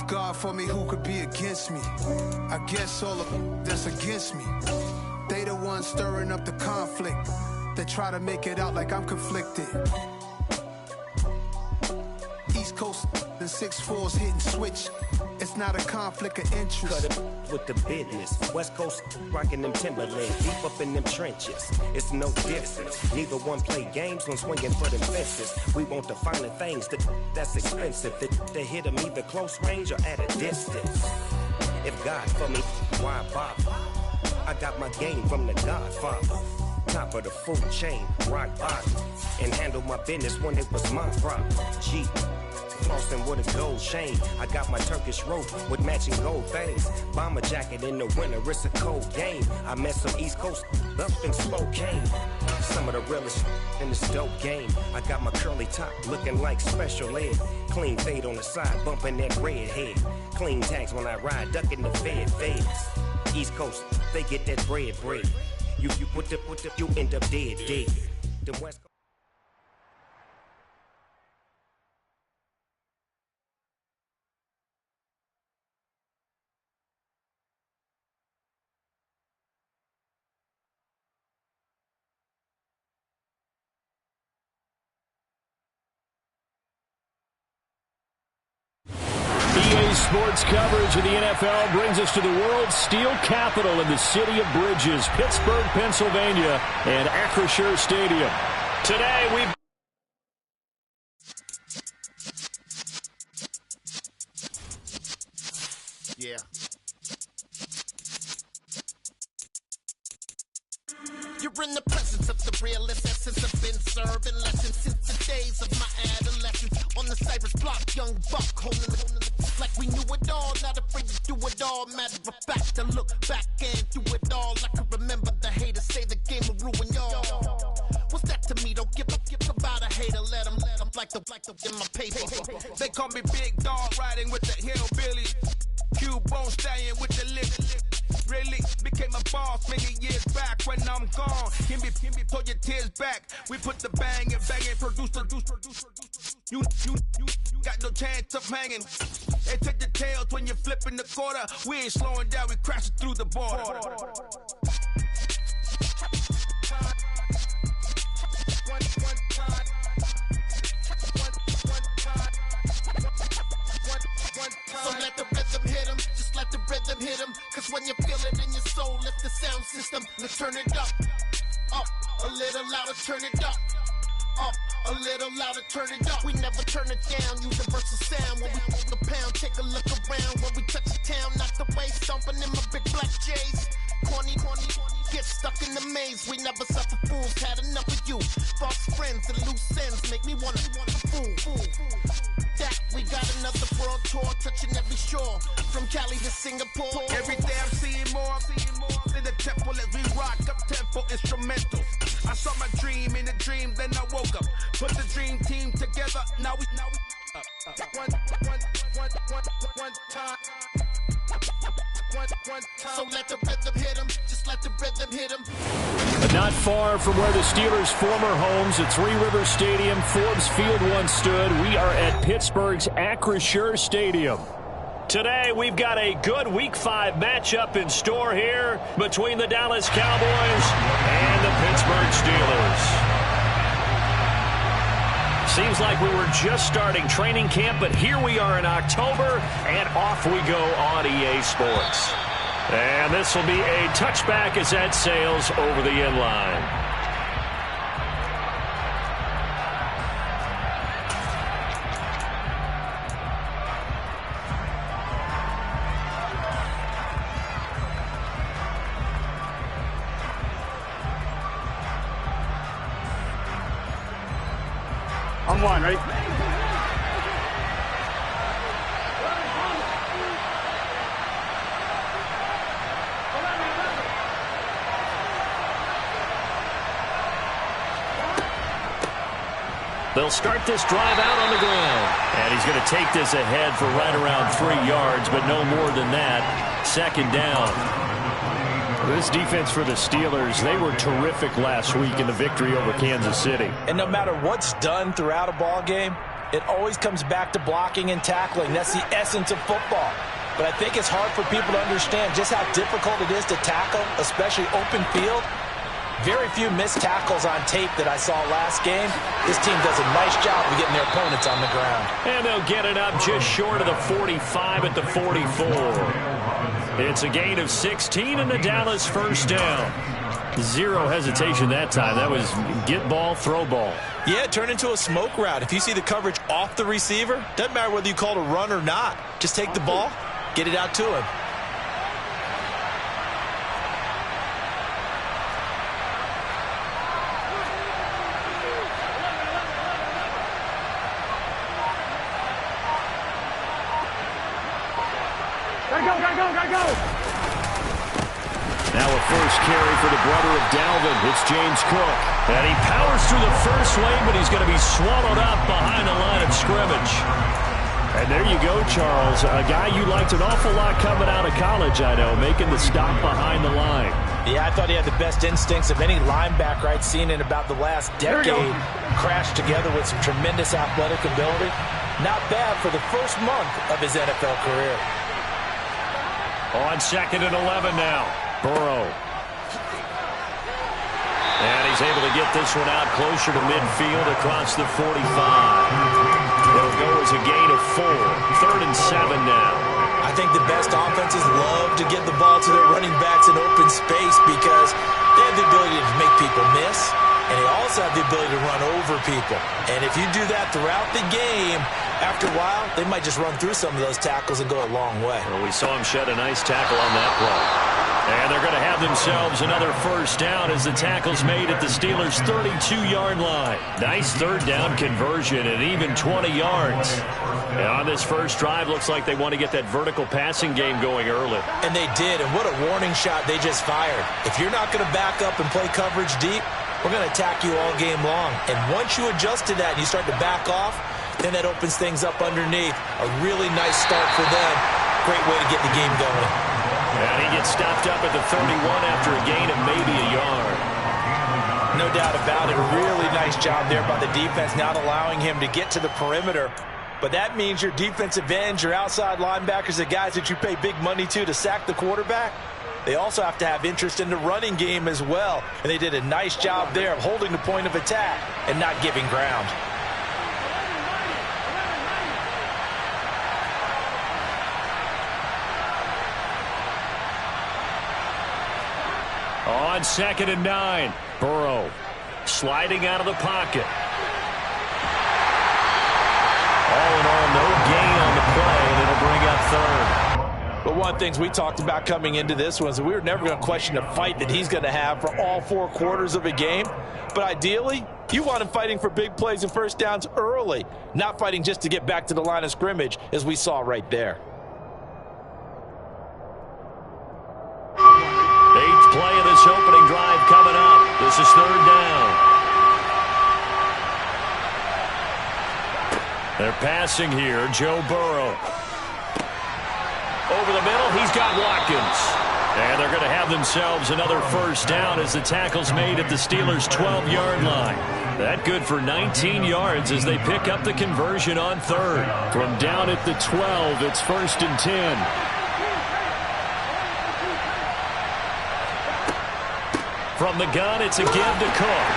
God for me, who could be against me? I guess all of them that's against me. They the ones stirring up the conflict. They try to make it out like I'm conflicted. East Coast, the 6'4's hitting switch. It's not a conflict of interest. Cut it with the business. West Coast rocking them Timberlands, deep up in them trenches. It's no difference. Neither one play games when swinging for them fences. We want the finer things that's expensive. They hit them either close range or at a distance. If God for me, why bother? I got my game from the Godfather. Top of the food chain, rock bottom. And handle my business when it was my problem. G. Flossing with a gold chain. I got my Turkish rope with matching gold things. Bomber jacket in the winter, it's a cold game. I met some East Coast up in Spokane. Some of the realest in this dope game. I got my curly top looking like special ed. Clean fade on the side, bumping that red head. Clean tags when I ride, ducking the feds. East Coast, they get that bread. You end up dead. The West Coast. EA Sports coverage of the NFL brings us to the world's steel capital in the city of Bridges, Pittsburgh, Pennsylvania, and Acrisure Stadium. Today, we've... Yeah. You're in the presence of the realest essence. I've been serving lessons since the days of my adolescence. On the Cypress block, young buck holding the like we knew it all, not afraid to do it all. Matter of fact, to look back and do it all. I can remember the haters say the game will ruin y'all. What's that to me? Don't give about a hater. Let them like the in my paper. They call me Big Dog, riding with the hillbillies. Q-Bone stallion with the lip. Really became a boss many years back. When I'm gone, can be pull your tears back. We put the bang and produce. You got no chance of hanging. They take the tails when you're flipping the quarter. We ain't slowing down, we crashing through the border. So let the rhythm hit him, just let the rhythm hit him. Cause when you feel it in your soul, lift the sound system. Now turn it up, a little louder, turn it up, a little louder, turn it up. We never turn it down, universal sound. When we hold the pound, take a look around. When we touch the town, not the way, stomping in my big black J's. Corny, get stuck in the maze. We never suffer fools, had enough of you. False friends and loose ends make me wanna fool. That we got another world tour, touching every shore, from Cali to Singapore. Every day I'm seeing more in the temple as we rock up tempo instrumentals. I saw my dream in a dream, then I woke up. Put the dream team together, now we one time. So let the rhythm hit him, just let the rhythm hit him. But not far from where the Steelers' former homes at Three Rivers Stadium, Forbes Field once stood, we are at Pittsburgh's Acrisure Stadium. Today, we've got a good Week 5 matchup in store here between the Dallas Cowboys and the Pittsburgh Steelers. Seems like we were just starting training camp, but here we are in October, and off we go on EA Sports. And this will be a touchback as that sails over the end line. On one, ready? They'll start this drive out on the ground. And he's going to take this ahead for right around 3 yards, but no more than that. Second down. This defense for the Steelers, they were terrific last week in the victory over Kansas City. And no matter what's done throughout a ball game, It always comes back to blocking and tackling. That's the essence of football. But I think it's hard for people to understand just how difficult it is to tackle, especially open field. Very few missed tackles on tape that I saw last game. This team does a nice job of getting their opponents on the ground. And they'll get it up just short of the 45 at the 44. It's a gain of 16 and the Dallas first down. Zero hesitation that time. That was get ball, throw ball. Yeah, it turned into a smoke route. If you see the coverage off the receiver, doesn't matter whether you call it a run or not. Just take the ball, get it out to him. Gotta go. Now a first carry for the brother of Dalvin. It's James Cook. And he powers through the first lane, but he's going to be swallowed up behind the line of scrimmage. And there you go, Charles. A guy you liked an awful lot coming out of college, I know, making the stop behind the line. Yeah, I thought he had the best instincts of any linebacker I'd seen in about the last decade. Crashed together with some tremendous athletic ability. Not bad for the first month of his NFL career. On 2nd and 11 now. Burrow. And he's able to get this one out closer to midfield across the 45. It'll go as a gain of 4. 3rd and 7 now. I think the best offenses love to get the ball to their running backs in open space because they have the ability to make people miss, and they also have the ability to run over people. And if you do that throughout the game, after a while, they might just run through some of those tackles and go a long way. Well, we saw him shed a nice tackle on that play. And they're going to have themselves another first down as the tackle's made at the Steelers' 32-yard line. Nice third down conversion and even 20 yards. And on this first drive, looks like they want to get that vertical passing game going early. And they did, and what a warning shot they just fired. If you're not going to back up and play coverage deep, we're going to attack you all game long. And once you adjust to that and you start to back off, then that opens things up underneath. A really nice start for them. Great way to get the game going. And he gets stopped up at the 31 after a gain of maybe a yard. No doubt about it. A really nice job there by the defense, not allowing him to get to the perimeter. But that means your defensive ends, your outside linebackers, the guys that you pay big money to sack the quarterback, they also have to have interest in the running game as well. And they did a nice job there of holding the point of attack and not giving ground. On 2nd and 9, Burrow sliding out of the pocket. All in all, no gain on the play, and it'll bring up 3rd. But one of the things we talked about coming into this was that we were never going to question the fight that he's going to have for all 4 quarters of a game. But ideally, you want him fighting for big plays and first downs early, not fighting just to get back to the line of scrimmage, as we saw right there. 8th play of this opening drive coming up. This is 3rd down. They're passing here. Joe Burrow. Over the middle, he's got Watkins. And they're going to have themselves another first down as the tackle's made at the Steelers' 12-yard line. That good for 19 yards as they pick up the conversion on 3rd. From down at the 12, it's 1st and 10. From the gun, it's a give to Cook.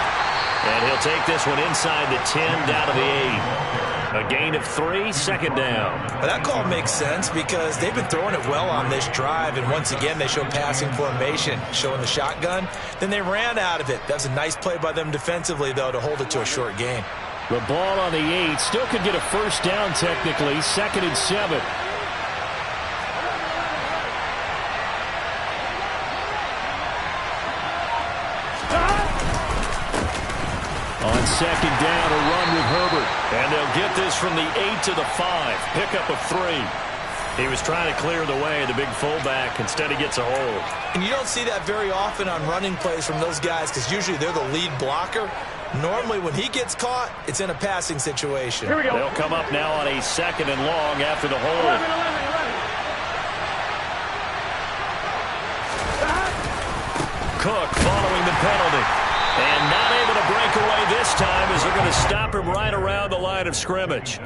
And he'll take this one inside the 10, down to the 8. A gain of 3, 2nd down. Well, that call makes sense because they've been throwing it well on this drive, and once again they show passing formation, showing the shotgun. Then they ran out of it. That was a nice play by them defensively, though, to hold it to a short gain. The ball on the 8 still could get a first down technically, 2nd and 7. On 2nd down, a run with Herbert. And they'll get this from the 8 to the 5. Pickup of 3. He was trying to clear the way, the big fullback. Instead, he gets a hold. And you don't see that very often on running plays from those guys because usually they're the lead blocker. Normally, when he gets caught, it's in a passing situation. Here we go. They'll come up now on a 2nd and long after the hold. 11. Cook following the penalty. And not able to break away this time as they're going to stop him right around the line of scrimmage.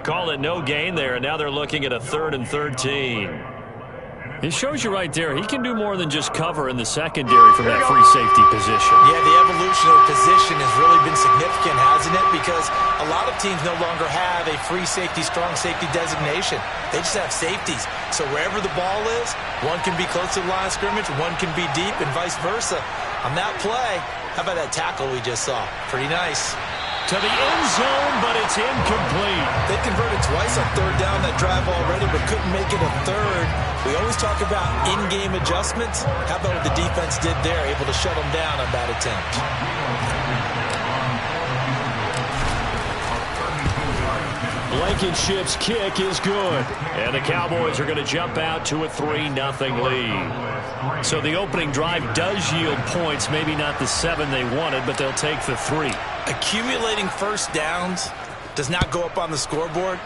Call it no gain there, and now they're looking at a 3rd and 13. It shows you right there, he can do more than just cover in the secondary from that free safety position. Yeah, the evolution of the position has really been significant, hasn't it? Because a lot of teams no longer have a free safety, strong safety designation. They just have safeties. So wherever the ball is, one can be close to the line of scrimmage, one can be deep, and vice versa. On that play, how about that tackle we just saw? Pretty nice. To the end zone, but it's incomplete. They converted twice on 3rd down that drive already, but couldn't make it a 3rd. We always talk about in-game adjustments. How about what the defense did there, able to shut them down on that attempt? Blankenship's kick is good. And the Cowboys are going to jump out to a 3-0 lead. So the opening drive does yield points, maybe not the 7 they wanted, but they'll take the 3. Accumulating first downs does not go up on the scoreboard,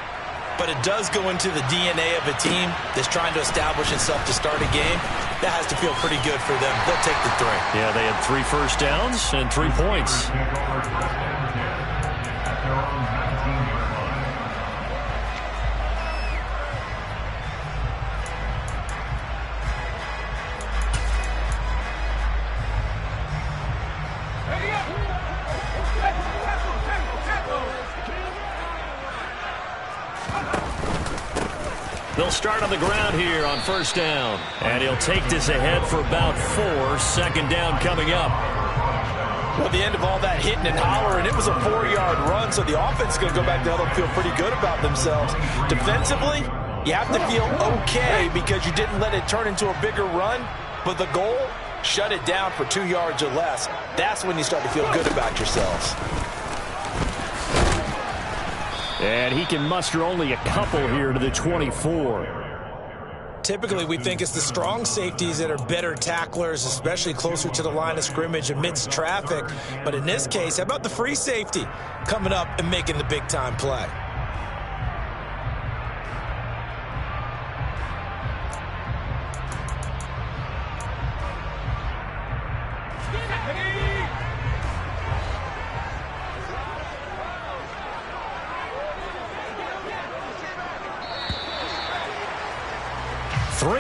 but it does go into the DNA of a team that's trying to establish itself to start a game. That has to feel pretty good for them. They'll take the 3. Yeah, they had 3 first downs and 3 points. They'll start on the ground here on 1st down. And he'll take this ahead for about 4. 2nd down coming up. Well, the end of all that hitting and hollering, it was a 4-yard run, so the offense is going to go back there and feel pretty good about themselves. Defensively, you have to feel okay because you didn't let it turn into a bigger run, but the goal, shut it down for 2 yards or less. That's when you start to feel good about yourselves. And he can muster only a couple here to the 24. Typically, we think it's the strong safeties that are better tacklers, especially closer to the line of scrimmage amidst traffic. But in this case, how about the free safety coming up and making the big-time play?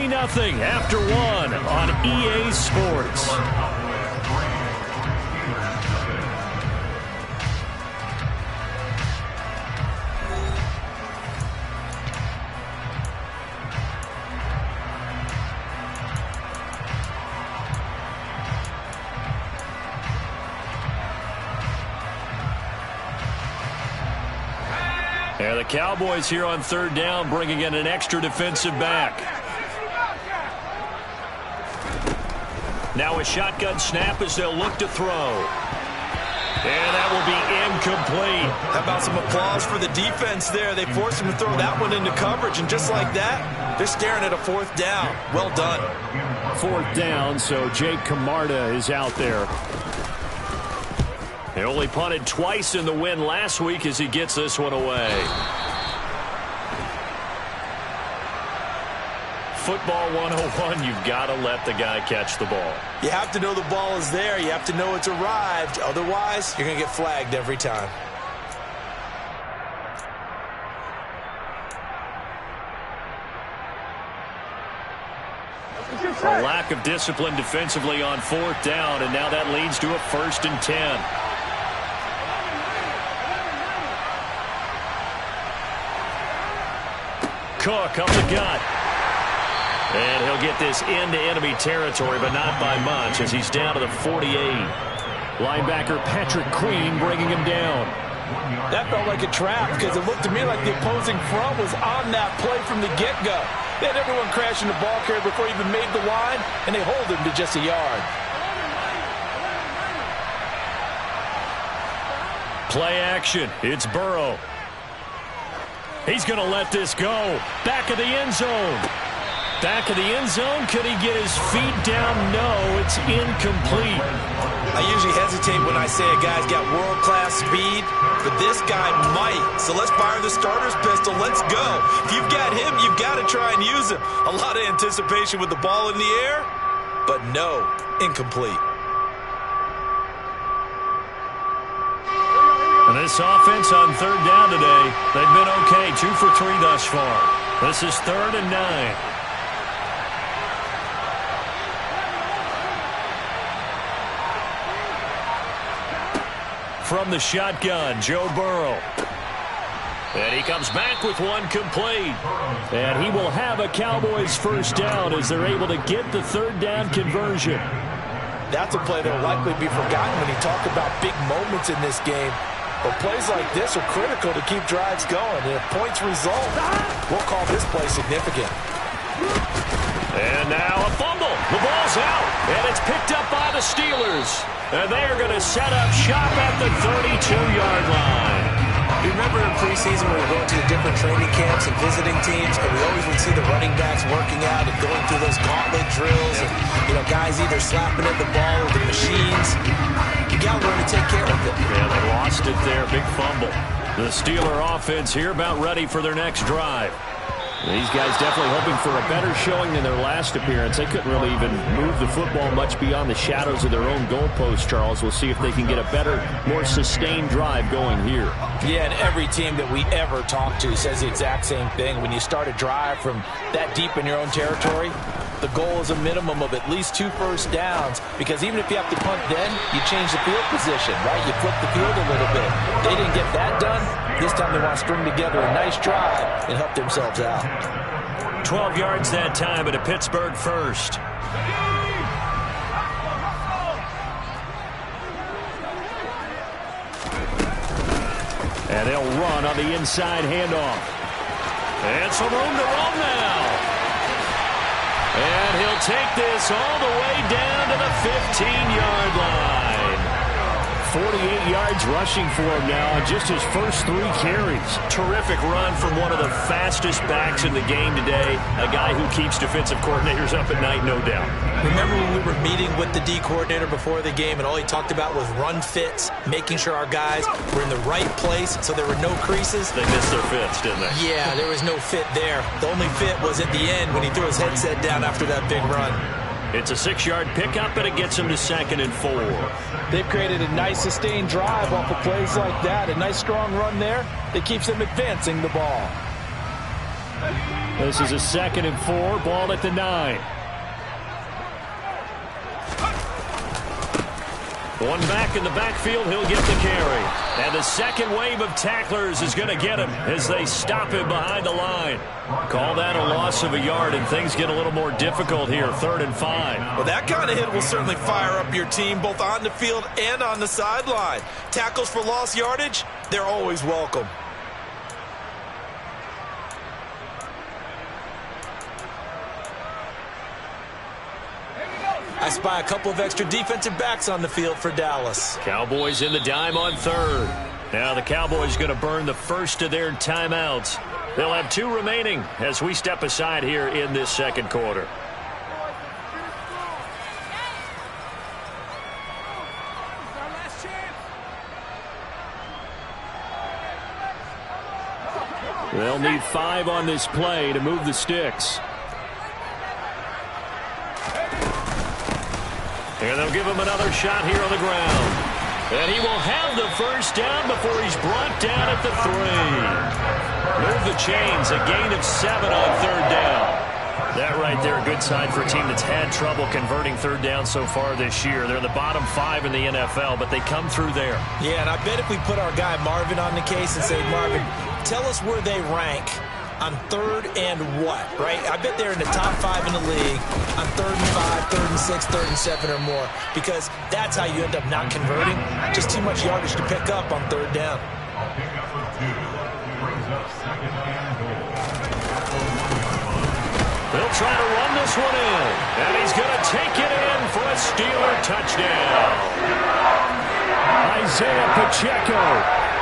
Nothing after 1 on EA Sports. And the Cowboys here on 3rd down, bringing in an extra defensive back. Now a shotgun snap as they'll look to throw. And that will be incomplete. How about some applause for the defense there? They forced him to throw that one into coverage, and just like that, they're staring at a 4th down. Well done. 4th down, so Jake Camarda is out there. He only punted twice in the win last week as he gets this one away. Football 101, you've got to let the guy catch the ball. You have to know the ball is there. You have to know it's arrived. Otherwise, you're going to get flagged every time. A lack of discipline defensively on 4th down, and now that leads to a 1st and 10. Cook up the gut. And he'll get this into enemy territory, but not by much as he's down to the 48. Linebacker Patrick Queen bringing him down. That felt like a trap because it looked to me like the opposing front was on that play from the get-go. They had everyone crashing the ball carrier before he even made the line, and they hold him to just a yard. Play action. It's Burrow. He's going to let this go. Back of the end zone. Back of the end zone. Could he get his feet down? No, it's incomplete. I usually hesitate when I say a guy's got world-class speed, but this guy might. So let's fire the starter's pistol. Let's go. If you've got him, you've got to try and use him. A lot of anticipation with the ball in the air, but no, incomplete. And this offense on third down today, they've been okay, 2 for 3 thus far. This is 3rd and 9. From the shotgun, Joe Burrow. And he comes back with one complete. And he will have a Cowboys first down as they're able to get the third down conversion. That's a play that will likely be forgotten when you talk about big moments in this game. But plays like this are critical to keep drives going. And if points result, we'll call this play significant. And now a fumble. The ball's out. And it's picked up by the Steelers. And they are going to set up shop at the 32-yard line. You remember in preseason when we were going to the different training camps and visiting teams, and we always would see the running backs working out and going through those gauntlet drills, and guys either slapping at the ball or the machines. You got to learn to take care of it. Yeah, they lost it there. Big fumble. The Steeler offense here about ready for their next drive. These guys definitely hoping for a better showing than their last appearance. They couldn't really even move the football much beyond the shadows of their own goalpost, Charles. We'll see if they can get a better, more sustained drive going here. Yeah, and every team that we ever talk to says the exact same thing. When you start a drive from that deep in your own territory, the goal is a minimum of at least 2 first downs, because even if you have to punt then, you change the field position, right? You flip the field a little bit. They didn't get that done. This time they want to string together a nice drive and help themselves out. 12 yards that time at a Pittsburgh first. And they'll run on the inside handoff. And some room to run now. And he'll take this all the way down to the 15-yard line. 48 yards rushing for him now on just his first 3 carries. Terrific run from one of the fastest backs in the game today. A guy who keeps defensive coordinators up at night, no doubt. Remember when we were meeting with the D coordinator before the game and all he talked about was run fits, making sure our guys were in the right place so there were no creases? They missed their fits, didn't they? Yeah, there was no fit there. The only fit was at the end when he threw his headset down after that big run. It's a 6-yard pickup, and it gets them to 2nd and 4. They've created a nice sustained drive off of plays like that. A nice strong run there that keeps them advancing the ball. This is a 2nd and 4, ball at the 9. One back in the backfield, he'll get the carry. And the second wave of tacklers is going to get him as they stop him behind the line. Call that a loss of a yard, and things get a little more difficult here, 3rd and 5. Well, that kind of hit will certainly fire up your team both on the field and on the sideline. Tackles for lost yardage, they're always welcome. I spy a couple of extra defensive backs on the field for Dallas. Cowboys in the dime on 3rd. Now the Cowboys going to burn the first of their timeouts. They'll have 2 remaining as we step aside here in this 2nd quarter. They'll need 5 on this play to move the sticks. And they'll give him another shot here on the ground. And he will have the first down before he's brought down at the 3. Move the chains, a gain of 7 on 3rd down. That right there, a good sign for a team that's had trouble converting 3rd down so far this year. They're in the bottom 5 in the NFL, but they come through there. Yeah, and I bet if we put our guy Marvin on the case and say, Marvin, tell us where they rank on 3rd and what, right? I bet they're in the top 5 in the league on 3rd and 5, 3rd and 6, 3rd and 7 or more, because that's how you end up not converting. Just too much yardage to pick up on 3rd down. They'll try to run this one in, and he's going to take it in for a Steeler touchdown. Isaiah Pacheco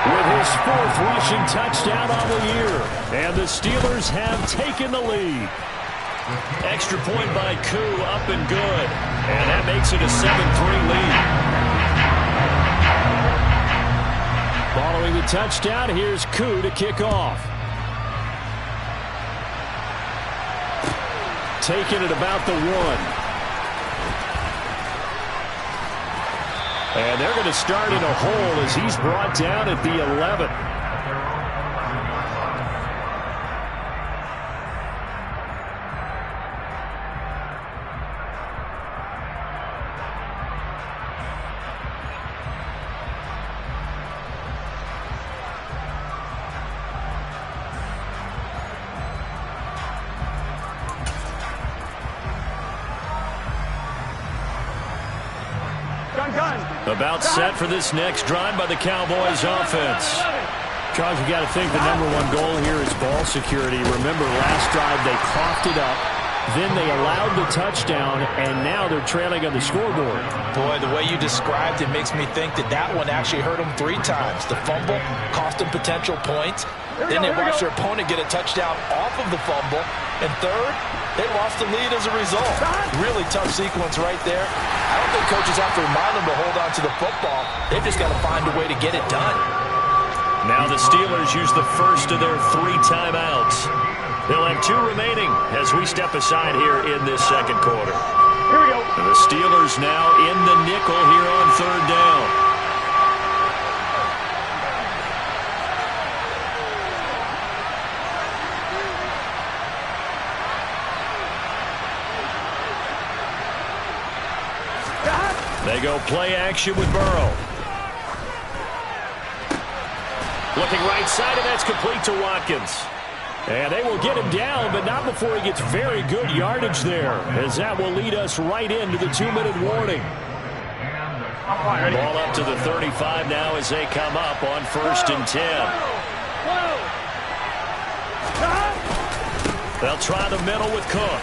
with his 4th rushing touchdown on the year. And the Steelers have taken the lead. Extra point by Koo, up and good. And that makes it a 7-3 lead. Following the touchdown, here's Koo to kick off. Taking it about the 1. And they're going to start in a hole as he's brought down at the 11. About set for this next drive by the Cowboys offense. Charles, you got to think the #1 goal here is ball security. Remember, last drive they coughed it up, then they allowed the touchdown, and now they're trailing on the scoreboard. Boy, the way you described it makes me think that one actually hurt them 3 times. The fumble cost them potential points. Then they watched their opponent get a touchdown off of the fumble. And third, they lost the lead as a result. Really tough sequence right there. I don't think coaches have to remind them to hold on to the football. They've just got to find a way to get it done. Now the Steelers use the first of their 3 timeouts. They'll have 2 remaining as we step aside here in this second quarter. Here we go. And the Steelers now in the nickel here on 3rd down. They go play action with Burrow. Looking right side, and that's complete to Watkins. And they will get him down, but not before he gets very good yardage there, as that will lead us right into the 2-minute warning. Ball up to the 35 now as they come up on 1st and 10. They'll try the middle with Cook.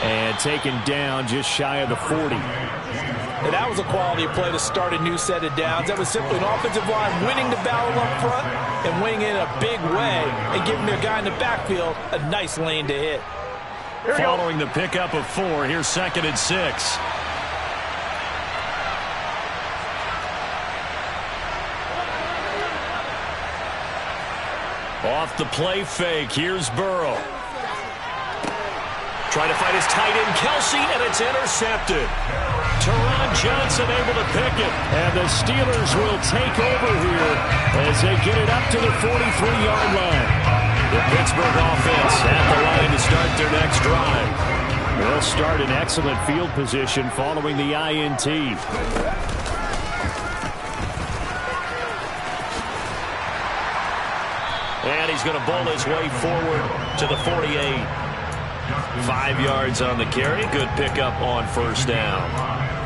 And taken down just shy of the 40. And that was a quality play to start a new set of downs. That was simply an offensive line winning the battle up front and winning it in a big way and giving their guy in the backfield a nice lane to hit. Following the pickup of 4, here's 2nd and 6. Off the play fake, here's Burrow. Trying to find his tight end, Kelsey, and it's intercepted. Teron Johnson able to pick it. And the Steelers will take over here as they get it up to the 43-yard line. The Pittsburgh offense at the line to start their next drive. They'll start in excellent field position following the INT. And he's going to bowl his way forward to the 48. 5 yards on the carry. Good pickup on 1st down.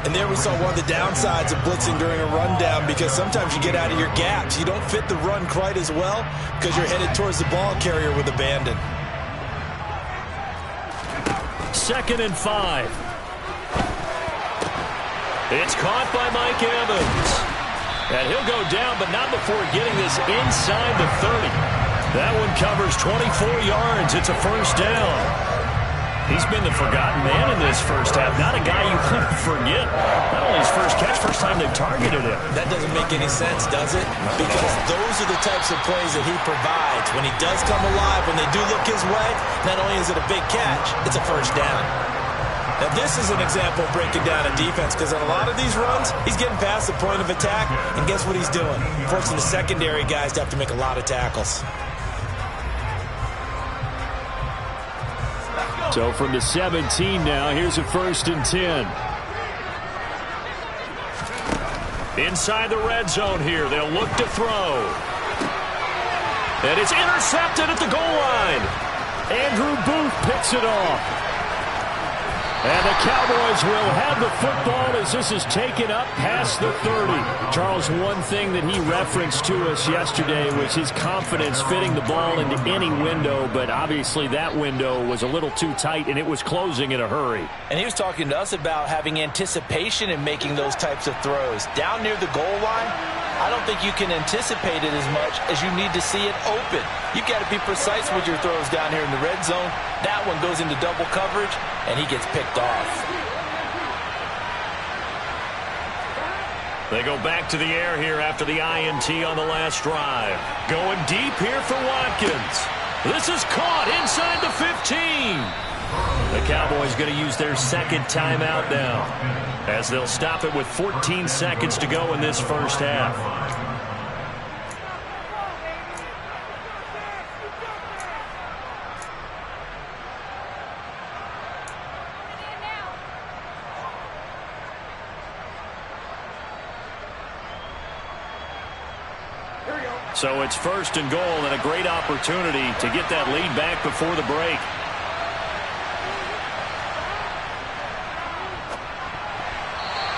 And there we saw one of the downsides of blitzing during a rundown, because sometimes you get out of your gaps. You don't fit the run quite as well because you're headed towards the ball carrier with abandon. 2nd and 5. It's caught by Mike Evans. And he'll go down, but not before getting this inside the 30. That one covers 24 yards. It's a 1st down. He's been the forgotten man in this first half. Not a guy you want to forget. Not only his first catch, first time they've targeted him. That doesn't make any sense, does it? Because those are the types of plays that he provides. When he does come alive, when they do look his way, not only is it a big catch, it's a 1st down. Now, this is an example of breaking down a defense, because on a lot of these runs, he's getting past the point of attack, and guess what he's doing? Forcing the secondary guys to have to make a lot of tackles. So from the 17 now, here's a 1st and 10. Inside the red zone here, they'll look to throw. And it's intercepted at the goal line. Andrew Booth picks it off. And the Cowboys will have the football as this is taken up past the 30. Charles, one thing that he referenced to us yesterday was his confidence fitting the ball into any window, but obviously that window was a little too tight, and it was closing in a hurry. And he was talking to us about having anticipation in making those types of throws. Down near the goal line, I don't think you can anticipate it as much as you need to see it open. You've got to be precise with your throws down here in the red zone. That one goes into double coverage, and he gets picked off. They go back to the air here after the INT on the last drive. Going deep here for Watkins. This is caught inside the 15. The Cowboys going to use their second timeout now, as they'll stop it with 14 seconds to go in this first half. So it's first and goal, and a great opportunity to get that lead back before the break.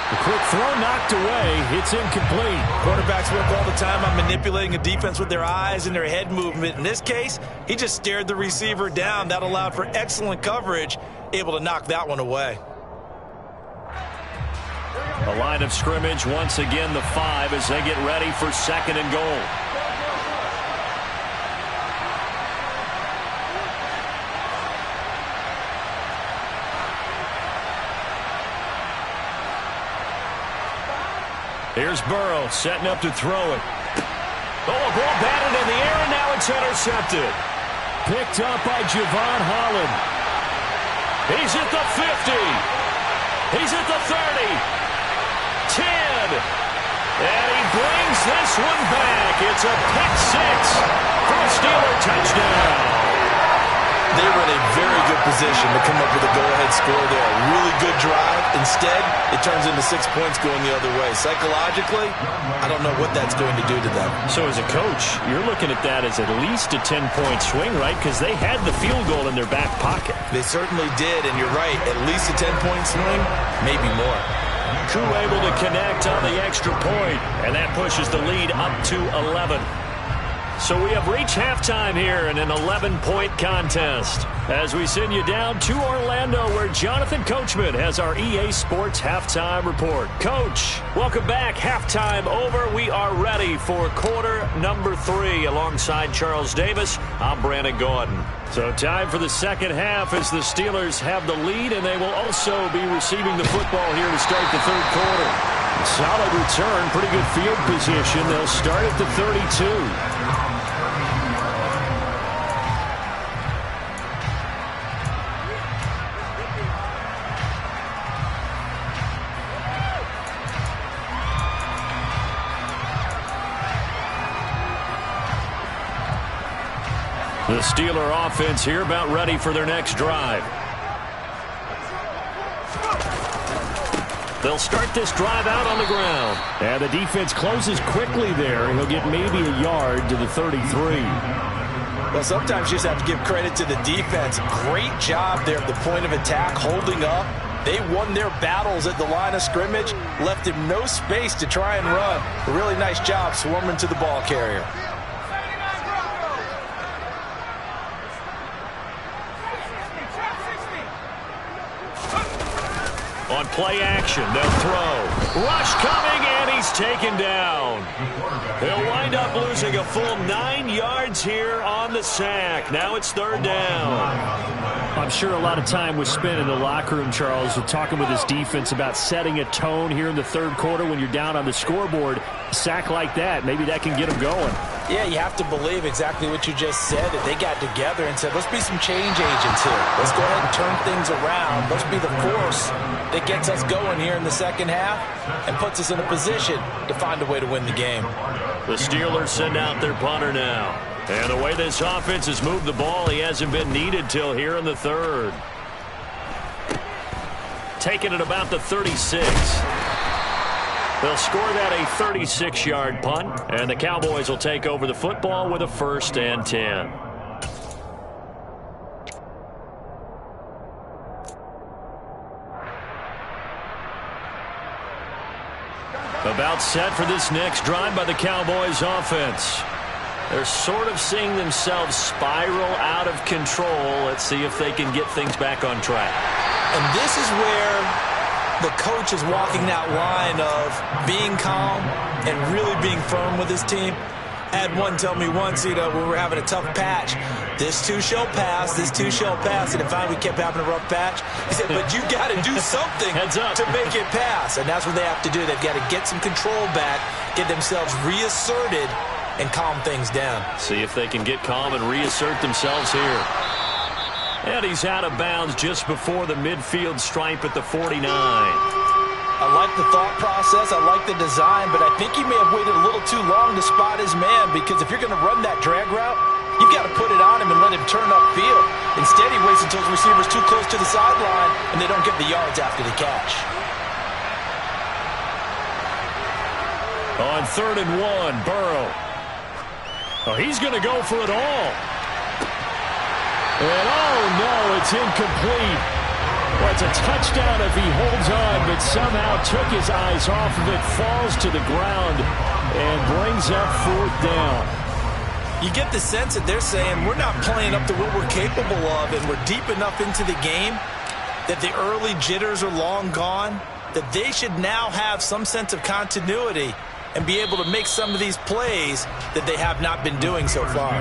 The quick throw knocked away. It's incomplete. Quarterbacks work all the time on manipulating a defense with their eyes and their head movement. In this case, he just stared the receiver down. That allowed for excellent coverage, able to knock that one away. The line of scrimmage once again the 5 as they get ready for second and goal. Here's Burrow setting up to throw it. Oh, a ball batted in the air, and now it's intercepted. Picked up by Javon Holland. He's at the 50. He's at the 30. 10. And he brings this one back. It's a pick 6 for a Steeler touchdown. They were in a very good position to come up with a go-ahead score there. A really good drive. Instead, it turns into 6 points going the other way. Psychologically, I don't know what that's going to do to them. So as a coach, you're looking at that as at least a 10-point swing, right? Because they had the field goal in their back pocket. They certainly did, and you're right. At least a 10-point swing, maybe more. Koo able to connect on the extra point, and that pushes the lead up to 11. So we have reached halftime here in an 11-point contest as we send you down to Orlando, where Jonathan Coachman has our EA Sports Halftime Report. Coach, welcome back. Halftime over. We are ready for quarter number 3 alongside Charles Davis. I'm Brandon Gordon. So time for the second half as the Steelers have the lead, and they will also be receiving the football here to start the third quarter. Solid return, pretty good field position. They'll start at the 32. The Steeler offense here about ready for their next drive. They'll start this drive out on the ground. And the defense closes quickly there. He'll get maybe a yard to the 33. Well, sometimes you just have to give credit to the defense. Great job there at the point of attack, holding up. They won their battles at the line of scrimmage, left him no space to try and run. A really nice job swarming to the ball carrier. On play action, they'll throw. Rush coming, and he's taken down. He'll wind up losing a full 9 yards here on the sack. Now it's third down. I'm sure a lot of time was spent in the locker room, Charles, with talking with his defense about setting a tone here in the third quarter when you're down on the scoreboard. A sack like that, maybe that can get them going. Yeah, you have to believe exactly what you just said, that they got together and said, let's be some change agents here. Let's go ahead and turn things around. Let's be the force that gets us going here in the second half and puts us in a position to find a way to win the game. The Steelers send out their punter now. And the way this offense has moved the ball, he hasn't been needed till here in the third. Taking it about the 36. They'll score that a 36-yard punt, and the Cowboys will take over the football with a 1st and 10. About set for this next drive by the Cowboys offense. They're sort of seeing themselves spiral out of control. Let's see if they can get things back on track. And this is where the coach is walking that line of being calm and really being firm with his team. I had one tell me once, when we were having a tough patch, this too shall pass, this too shall pass. And finally we kept having a rough patch. He said, but you got to do something to make it pass. And that's what they have to do. They've got to get some control back, get themselves reasserted, and calm things down. See if they can get calm and reassert themselves here. And he's out of bounds just before the midfield stripe at the 49. I like the thought process. I like the design, but I think he may have waited a little too long to spot his man, because if you're going to run that drag route, you've got to put it on him and let him turn upfield. Instead, he waits until his receiver's too close to the sideline, and they don't get the yards after the catch. On 3rd and 1, Burrow. Oh, he's going to go for it all. And oh no, it's incomplete. Well, it's a touchdown if he holds on, but somehow took his eyes off of it, falls to the ground, and brings up 4th down. You get the sense that they're saying we're not playing up to what we're capable of, and we're deep enough into the game that the early jitters are long gone, that they should now have some sense of continuity and be able to make some of these plays that they have not been doing so far.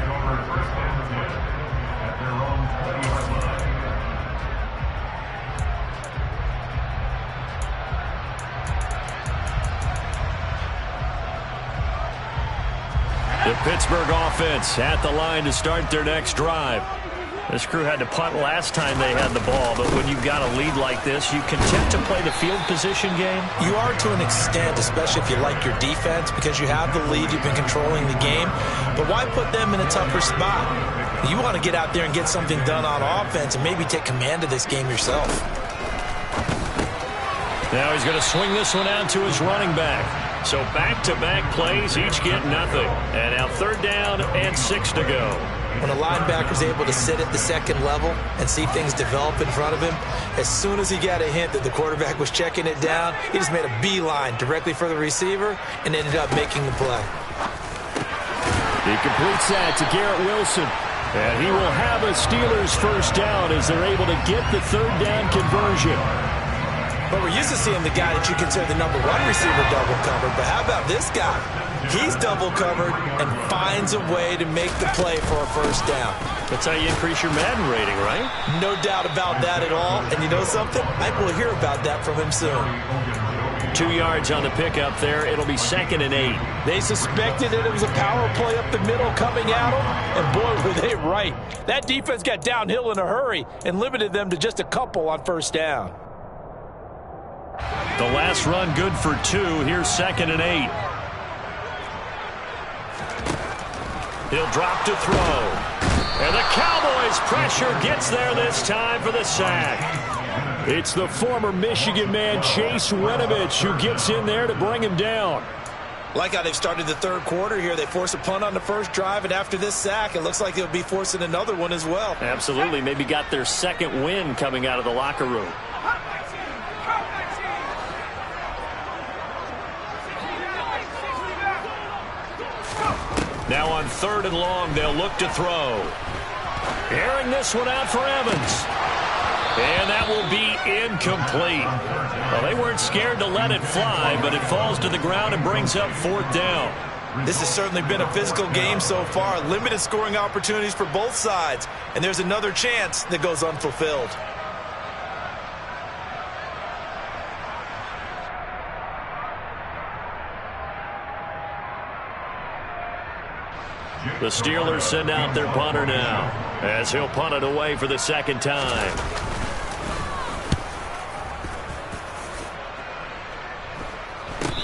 The Pittsburgh offense at the line to start their next drive. This crew had to punt last time they had the ball, but when you've got a lead like this, you content to play the field position game? You are to an extent, especially if you like your defense, because you have the lead, you've been controlling the game. But why put them in a tougher spot? You want to get out there and get something done on offense and maybe take command of this game yourself. Now he's going to swing this one out to his running back. So back-to-back plays, each get nothing. And now 3rd down and 6 to go. When a linebacker's able to sit at the second level and see things develop in front of him, as soon as he got a hint that the quarterback was checking it down, he just made a beeline directly for the receiver and ended up making the play. He completes that to Garrett Wilson. And he will have a Steelers 1st down as they're able to get the 3rd down conversion. But we're used to seeing the guy that you consider the #1 receiver double covered. But how about this guy? He's double covered and finds a way to make the play for a 1st down. That's how you increase your Madden rating, right? No doubt about that at all. And you know something? I will hear about that from him soon. 2 yards on the pickup there. It'll be 2nd and 8. They suspected that it was a power play up the middle coming at them, and boy, were they right. That defense got downhill in a hurry and limited them to just a couple on 1st down. The last run good for 2. Here's 2nd and 8. He'll drop to throw. And the Cowboys' pressure gets there this time for the sack. It's the former Michigan man, Chase Winovich, who gets in there to bring him down. Like how they've started the 3rd quarter here. They force a punt on the 1st drive, and after this sack, it looks like they'll be forcing another one as well. Absolutely. Maybe got their 2nd win coming out of the locker room. Now on 3rd and long, they'll look to throw. Airing this one out for Evans. And that will be incomplete. Well, they weren't scared to let it fly, but it falls to the ground and brings up 4th down. This has certainly been a physical game so far. Limited scoring opportunities for both sides. And there's another chance that goes unfulfilled. The Steelers send out their punter now, as he'll punt it away for the 2nd time.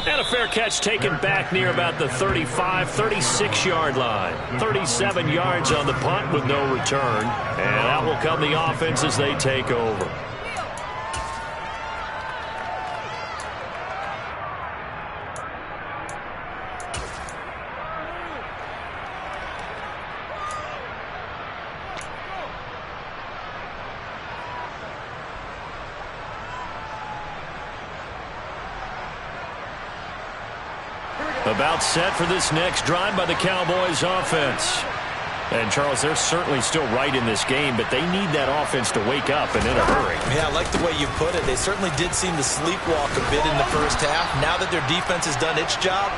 And a fair catch taken back near about the 35, 36-yard line. 37 yards on the punt with no return. And out will come the offense as they take over. About set for this next drive by the Cowboys offense. And, Charles, they're certainly still right in this game, but they need that offense to wake up and in a hurry. Yeah, I like the way you put it. They certainly did seem to sleepwalk a bit in the 1st half. Now that their defense has done its job,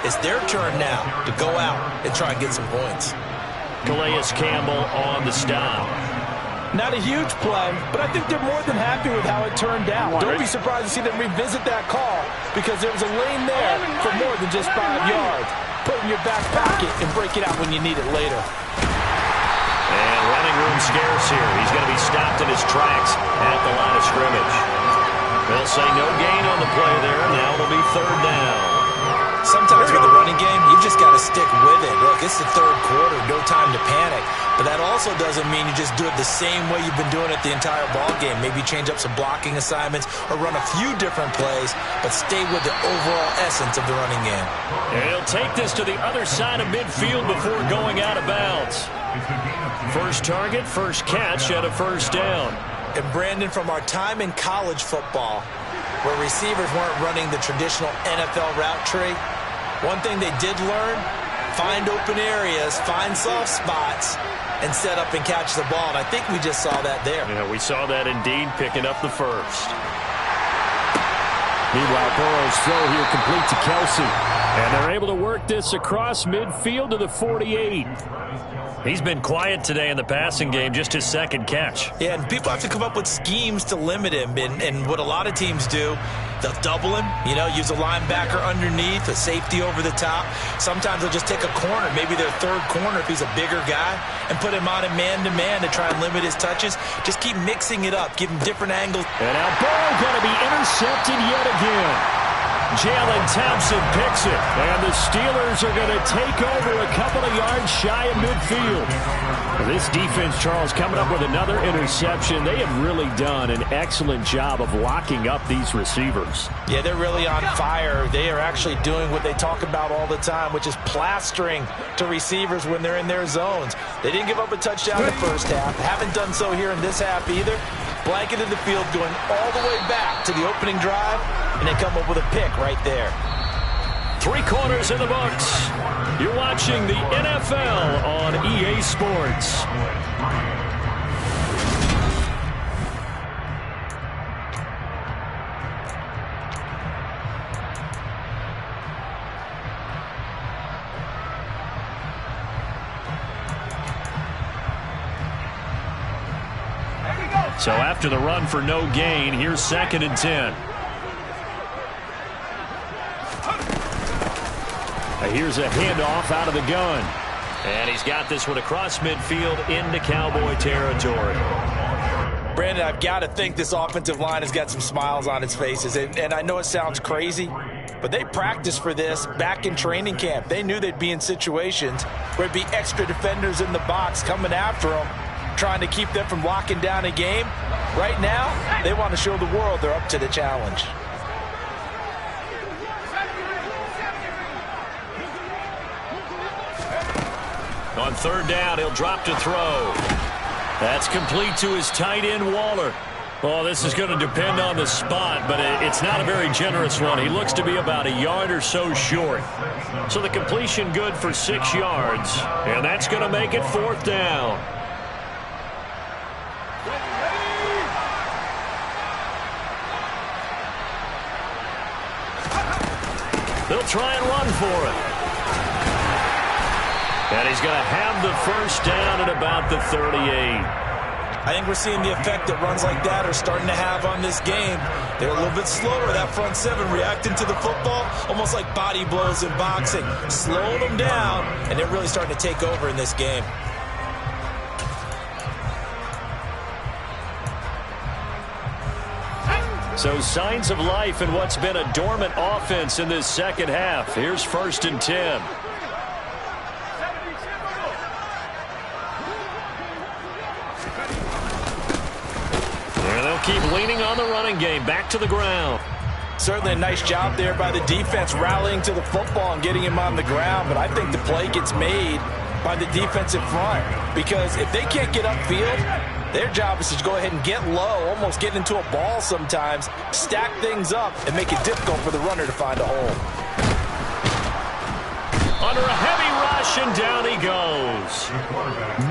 it's their turn now to go out and try and get some points. Calais Campbell on the stop. Not a huge play, but I think they're more than happy with how it turned out. Don't be surprised to see them revisit that call, because there was a lane there for more than just 5 yards. Put it in your back pocket and break it out when you need it later. And running room scarce here. He's going to be stopped in his tracks at the line of scrimmage. They'll say no gain on the play there. Now it'll be third down. Sometimes with the running game, you've just got to stick with it. Look, it's the third quarter, no time to panic. But that also doesn't mean you just do it the same way you've been doing it the entire ball game. Maybe change up some blocking assignments or run a few different plays, but stay with the overall essence of the running game. And he'll take this to the other side of midfield before going out of bounds. First target, first catch at a first down. And Brandon, from our time in college football, where receivers weren't running the traditional NFL route tree, one thing they did learn, find open areas, find soft spots, and set up and catch the ball. And I think we just saw that there. Yeah, we saw that indeed, picking up the first. Meanwhile, Burrow's throw here complete to Kelsey. And they're able to work this across midfield to the 48. He's been quiet today in the passing game, just his second catch. Yeah, and people have to come up with schemes to limit him. And what a lot of teams do, they'll double him, use a linebacker underneath, a safety over the top. Sometimes they'll just take a corner, maybe their third corner if he's a bigger guy, and put him on a man-to-man to try and limit his touches. Just keep mixing it up, give him different angles. And now Burrow going to be intercepted yet again. Jalen Thompson picks it, and the Steelers are going to take over a couple of yards shy of midfield. This defense, Charles, coming up with another interception. They have really done an excellent job of locking up these receivers. Yeah, they're really on fire. They are actually doing what they talk about all the time, which is plastering to receivers when they're in their zones. They didn't give up a touchdown in the first half. Haven't done so here in this half either. Blanketed the field, going all the way back to the opening drive, and they come up with a pick right there. 3 quarters in the books. You're watching the NFL on EA Sports. So after the run for no gain, here's 2nd and 10. Here's a handoff out of the gun. And he's got this one across midfield into Cowboy territory. Brandon, I've got to think this offensive line has got some smiles on its faces. And I know it sounds crazy, but they practiced for this back in training camp. They knew they'd be in situations where there'd be extra defenders in the box coming after them, trying to keep them from locking down a game. Right now, they want to show the world they're up to the challenge. On 3rd down, he'll drop to throw. That's complete to his tight end, Waller. Oh, this is going to depend on the spot, but it's not a very generous one. He looks to be about a yard or so short. So the completion good for 6 yards, and that's going to make it 4th down. They'll try and run for it. And he's going to have the first down at about the 38. I think we're seeing the effect that runs like that are starting to have on this game. They're a little bit slower, that front 7, reacting to the football, almost like body blows in boxing. Slowing them down, and they're really starting to take over in this game. So signs of life in what's been a dormant offense in this second half. Here's 1st and 10. And they'll keep leaning on the running game. Back to the ground. Certainly a nice job there by the defense, rallying to the football and getting him on the ground. But I think the play gets made by the defensive front, because if they can't get upfield, their job is to go ahead and get low, almost get into a ball sometimes, stack things up, and make it difficult for the runner to find a hole. Under a heavy rush, and down he goes.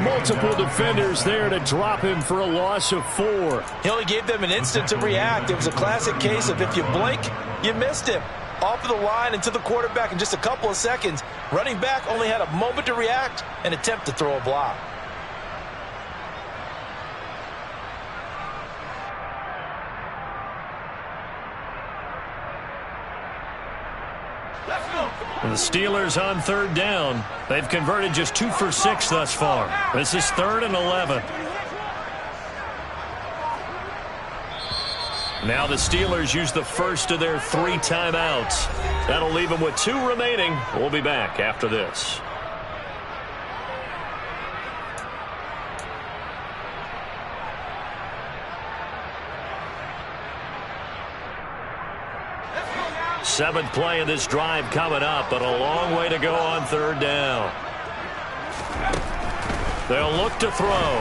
Multiple defenders there to drop him for a loss of 4. He only gave them an instant to react. It was a classic case of if you blink, you missed him. Off of the line and to the quarterback in just a couple of seconds. Running back only had a moment to react and attempt to throw a block. Let's go. The Steelers on third down. They've converted just 2 for 6 thus far. This is 3rd and 11. Now the Steelers use the first of their 3 timeouts. That'll leave them with 2 remaining. We'll be back after this. Seventh play of this drive coming up, but a long way to go on third down. They'll look to throw.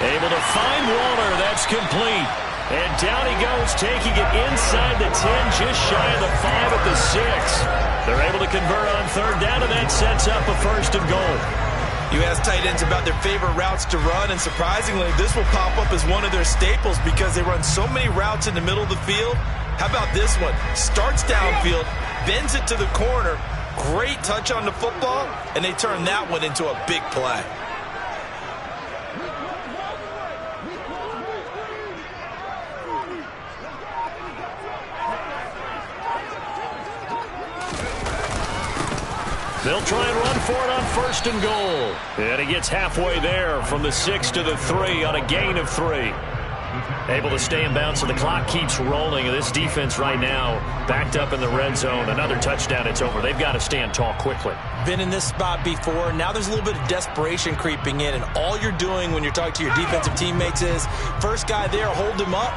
Able to find Waller. That's complete. And down he goes, taking it inside the 10, just shy of the 5 at the 6. They're able to convert on third down, and that sets up a 1st and goal. You ask tight ends about their favorite routes to run, and surprisingly, this will pop up as one of their staples because they run so many routes in the middle of the field. How about this one? Starts downfield, bends it to the corner, great touch on the football, and they turn that one into a big play. They'll try and run for it on 1st and goal. And he gets halfway there from the 6 to the 3 on a gain of 3. Able to stay in bounds, so the clock keeps rolling. This defense right now backed up in the red zone. Another touchdown, it's over. They've got to stand tall quickly. Been in this spot before. Now there's a little bit of desperation creeping in, and all you're doing when you're talking to your defensive teammates is first guy there, hold him up.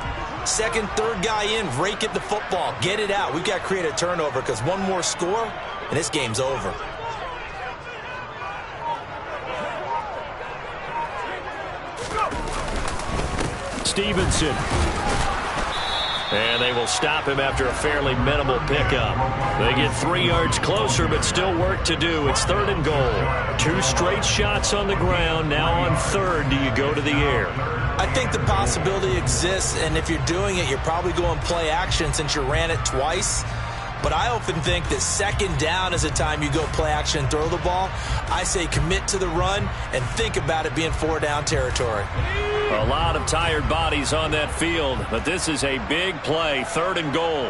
Second, third guy in, rake at the football. Get it out. We've got to create a turnover because one more score, and this game's over. Stevenson. And they will stop him after a fairly minimal pickup. They get 3 yards closer, but still work to do. It's 3rd and goal. 2 straight shots on the ground. Now on 3rd, do you go to the air? I think the possibility exists, and if you're doing it, you're probably going play action since you ran it twice. But I often think that 2nd down is the time you go play action and throw the ball. I say commit to the run and think about it being 4-down territory. A lot of tired bodies on that field, but this is a big play, 3rd and goal.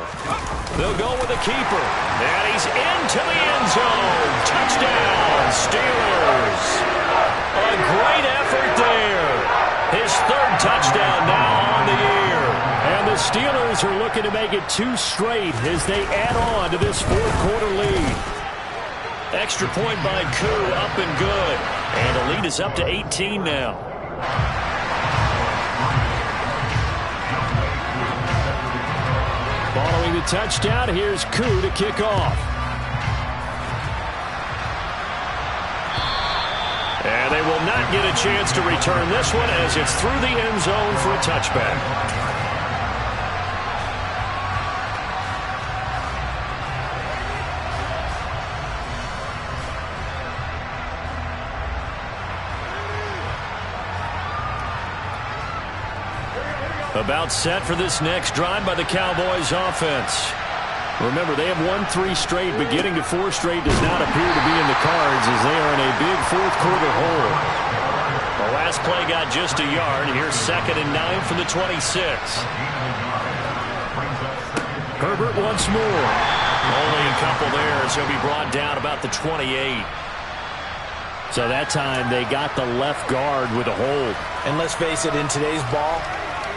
They'll go with the keeper, and he's into the end zone. Touchdown, Steelers. A great effort there. His 3rd touchdown now on the year. And the Steelers are looking to make it 2 straight as they add on to this 4th quarter lead. Extra point by Koo, up and good. And the lead is up to 18 now. Following the touchdown, here's Koo to kick off. And they will not get a chance to return this one as it's through the end zone for a touchback. About set for this next drive by the Cowboys offense. Remember, they have won 3 straight, but getting to 4 straight does not appear to be in the cards as they are in a big 4th quarter hole. The last play got just a yard. Here's 2nd and 9 from the 26. Herbert once more. Only a couple there as he'll be brought down about the 28. So that time they got the left guard with a hold. And let's face it, in today's ball,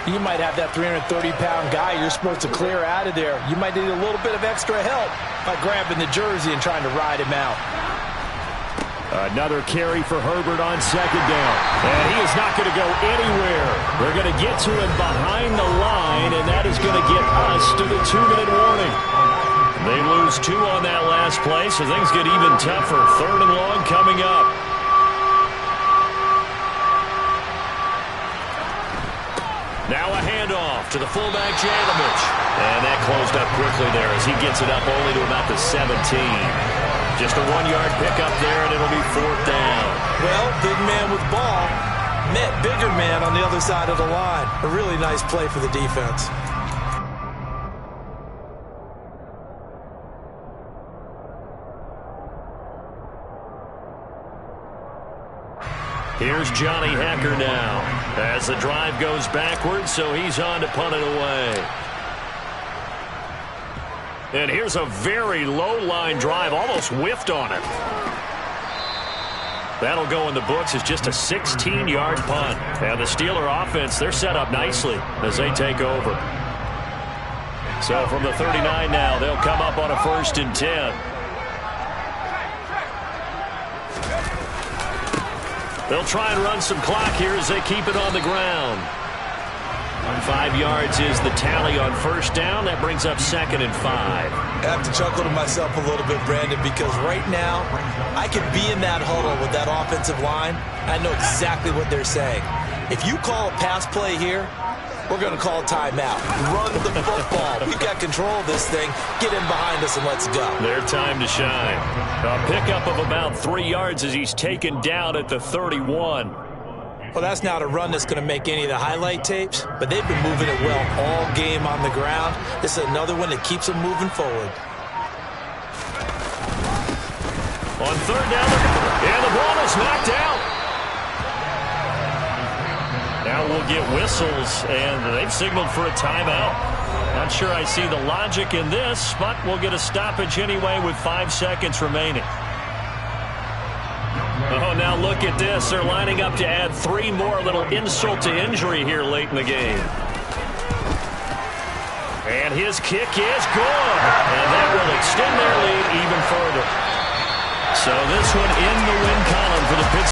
you might have that 330-pound guy you're supposed to clear out of there. You might need a little bit of extra help by grabbing the jersey and trying to ride him out. Another carry for Herbert on 2nd down. And he is not going to go anywhere. They're going to get to him behind the line, and that is going to get us to the 2-minute warning. They lose 2 on that last play, so things get even tougher. 3rd and long coming up. Now a handoff to the fullback, Janovich. And that closed up quickly there as he gets it up only to about the 17. Just a 1-yard pickup there, and it'll be 4th down. Well, big man with ball met bigger man on the other side of the line. A really nice play for the defense. Here's Johnny Hekker now as the drive goes backwards, so he's on to punt it away. And here's a very low-line drive, almost whiffed on it. That'll go in the books as just a 16-yard punt. And the Steeler offense, they're set up nicely as they take over. So from the 39 now, they'll come up on a 1st and 10. They'll try and run some clock here as they keep it on the ground. 5 yards is the tally on 1st down. That brings up 2nd and 5. I have to chuckle to myself a little bit, Brandon, because right now I could be in that huddle with that offensive line. I know exactly what they're saying. If you call a pass play here, we're going to call a timeout. Run the football. We've got control of this thing. Get in behind us and let's go. Their time to shine. A pickup of about 3 yards as he's taken down at the 31. Well, that's not a run that's going to make any of the highlight tapes, but they've been moving it well all game on the ground. This is another one that keeps them moving forward. On 3rd down, and the ball is knocked out. Now we'll get whistles, and they've signaled for a timeout. Not sure I see the logic in this, but we'll get a stoppage anyway with 5 seconds remaining. Oh, now look at this. They're lining up to add 3 more, a little insult to injury here late in the game. And his kick is good. And that will extend their lead even further. So this one in the win column for the Pittsburgh.